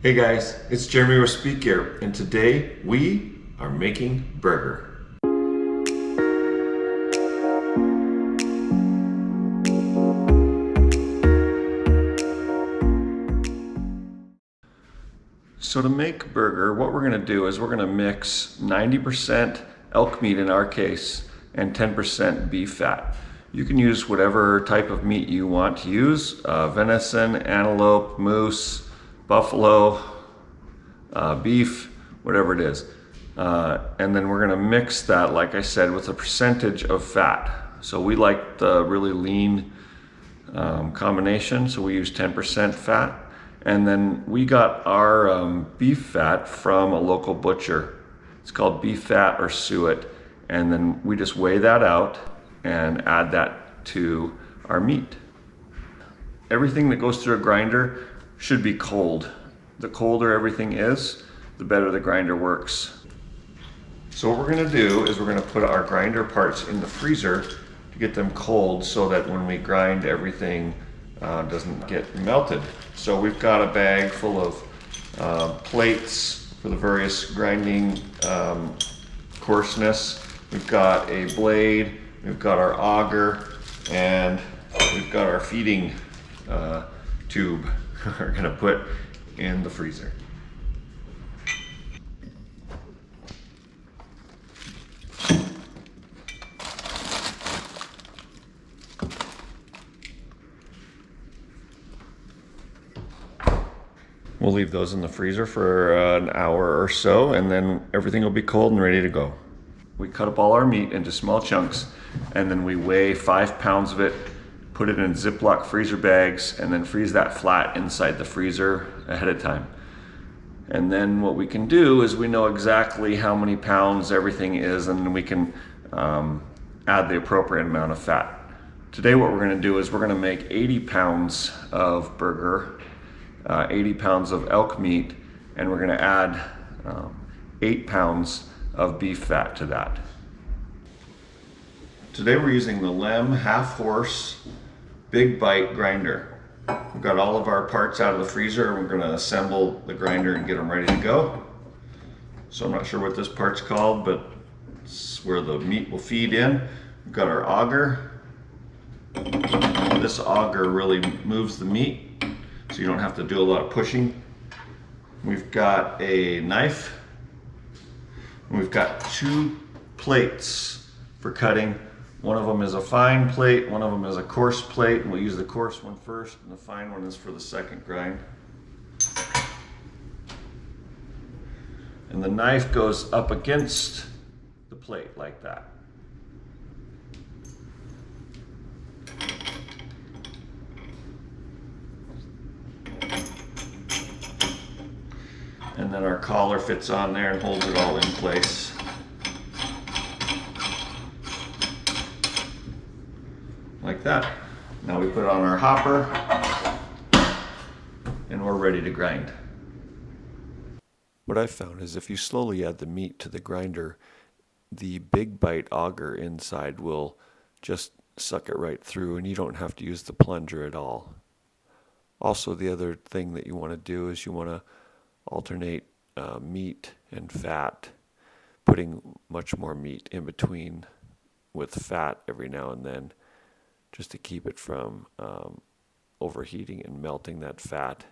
Hey guys, it's Jeremy with Speak here, and today we are making burger. So to make burger, what we're going to do is we're going to mix 90% elk meat in our case and 10% beef fat. You can use whatever type of meat you want to use, venison, antelope, moose, buffalo, beef, whatever it is. And then we're going to mix that, like I said, with a percentage of fat. So we like the really lean combination, so we use 10% fat. And then we got our beef fat from a local butcher. It's called beef fat or suet. And then we just weigh that out and add that to our meat. Everything that goes through a grinder should be cold. The colder everything is, the better the grinder works. So what we're gonna do is we're gonna put our grinder parts in the freezer to get them cold so that when we grind, everything doesn't get melted. So we've got a bag full of plates for the various grinding coarseness. We've got a blade, we've got our auger, and we've got our feeding tube we're gonna put in the freezer. We'll leave those in the freezer for an hour or so, and then everything will be cold and ready to go. We cut up all our meat into small chunks, and then we weigh 5 pounds of it, put it in Ziploc freezer bags, and then freeze that flat inside the freezer ahead of time. And then what we can do is we know exactly how many pounds everything is, and we can add the appropriate amount of fat. Today what we're gonna do is we're gonna make 80 pounds of burger, 80 pounds of elk meat, and we're gonna add 8 pounds of beef fat to that. Today we're using the Lem half-horse Big Bite Grinder. We've got all of our parts out of the freezer, and we're gonna assemble the grinder and get them ready to go. So I'm not sure what this part's called, but it's where the meat will feed in. We've got our auger. This auger really moves the meat, so you don't have to do a lot of pushing. We've got a knife. We've got 2 plates for cutting. One of them is a fine plate, one of them is a coarse plate, and we'll use the coarse one first, and the fine one is for the second grind. And the knife goes up against the plate like that. And then our collar fits on there and holds it all in place. Like that. Now we put it on our hopper and we're ready to grind. What I've found is if you slowly add the meat to the grinder, the Big Bite auger inside will just suck it right through, and you don't have to use the plunger at all. Also, the other thing that you want to do is you want to alternate meat and fat, putting much more meat in between with fat every now and then, just to keep it from overheating and melting that fat.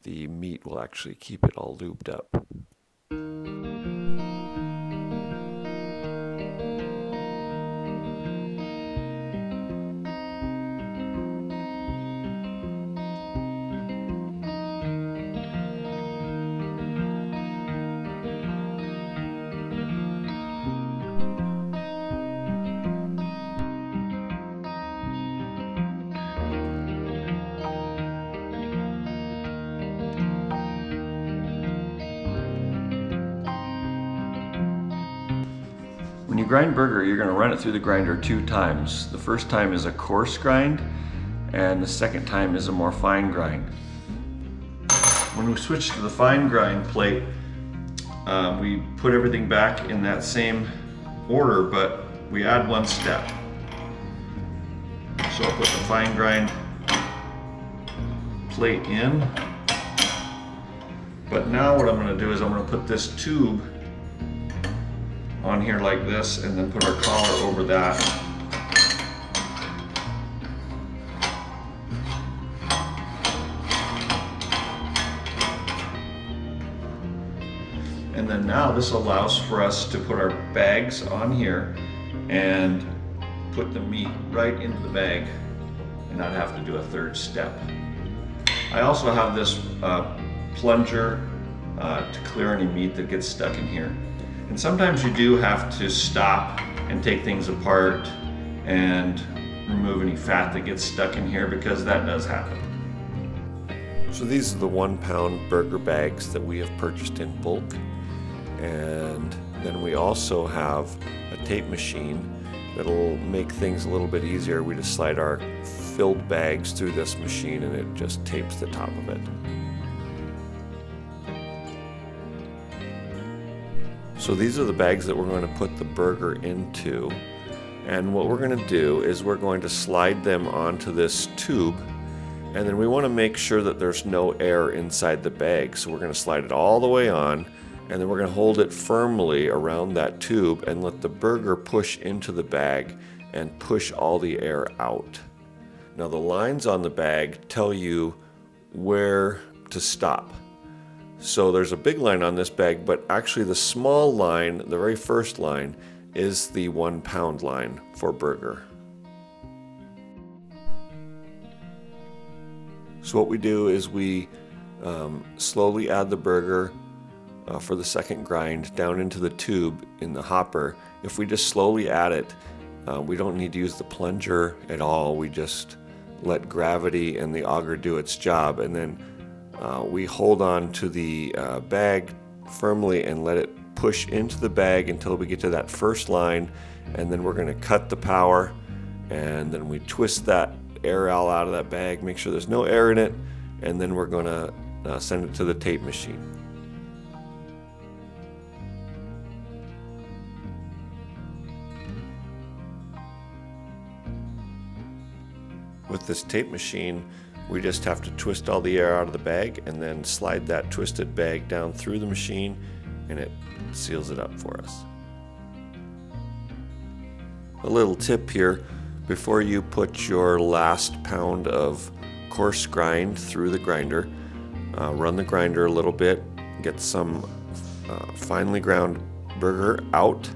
The meat will actually keep it all lubed up. When you grind burger, you're going to run it through the grinder 2 times. The first time is a coarse grind, and the second time is a more fine grind. When we switch to the fine grind plate, we put everything back in that same order, but we add 1 step. So I'll put the fine grind plate in, But now what I'm going to do is I'm going to put this tube on here like this and then put our collar over that. And then now this allows for us to put our bags on here and put the meat right into the bag and not have to do a third step. I also have this plunger to clear any meat that gets stuck in here. And sometimes you do have to stop and take things apart and remove any fat that gets stuck in here, because that does happen. So these are the 1 pound burger bags that we have purchased in bulk. And then we also have a tape machine that'll make things a little bit easier. We just slide our filled bags through this machine and it just tapes the top of it. So these are the bags that we're going to put the burger into. And what we're going to do is we're going to slide them onto this tube, and then we want to make sure that there's no air inside the bag. So we're going to slide it all the way on, and then we're going to hold it firmly around that tube and let the burger push into the bag and push all the air out. Now the lines on the bag tell you where to stop. So there's a big line on this bag, but actually the small line, the very first line, is the 1 pound line for burger. So what we do is we slowly add the burger for the second grind down into the tube in the hopper. If we just slowly add it, we don't need to use the plunger at all. We just let gravity and the auger do its job, and then we hold on to the bag firmly and let it push into the bag until we get to that first line, and then we're going to cut the power, and then we twist that air all out of that bag, make sure there's no air in it, and then we're going to send it to the tape machine. With this tape machine, we just have to twist all the air out of the bag and then slide that twisted bag down through the machine, and it seals it up for us. A little tip here: before you put your last pound of coarse grind through the grinder, run the grinder a little bit, get some finely ground burger out,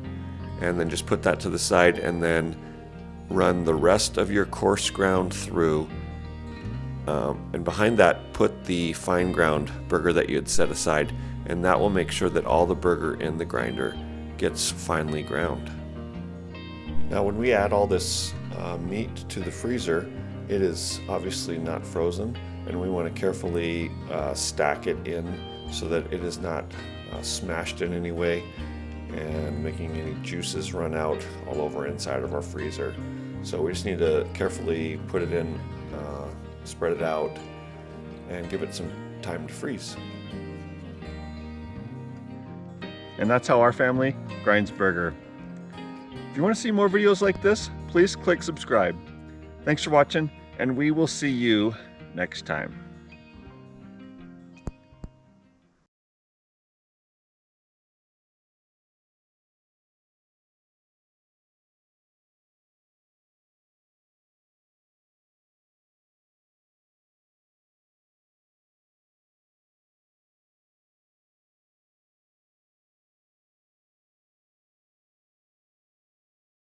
and then just put that to the side, and then run the rest of your coarse ground through, and behind that put the fine ground burger that you had set aside, and that will make sure that all the burger in the grinder gets finely ground. Now when we add all this meat to the freezer, it is obviously not frozen, and we want to carefully stack it in so that it is not smashed in any way and making any juices run out all over inside of our freezer. So we just need to carefully put it in, spread it out, and give it some time to freeze. And that's how our family grinds burger. If you want to see more videos like this, please click subscribe. Thanks for watching, and we will see you next time.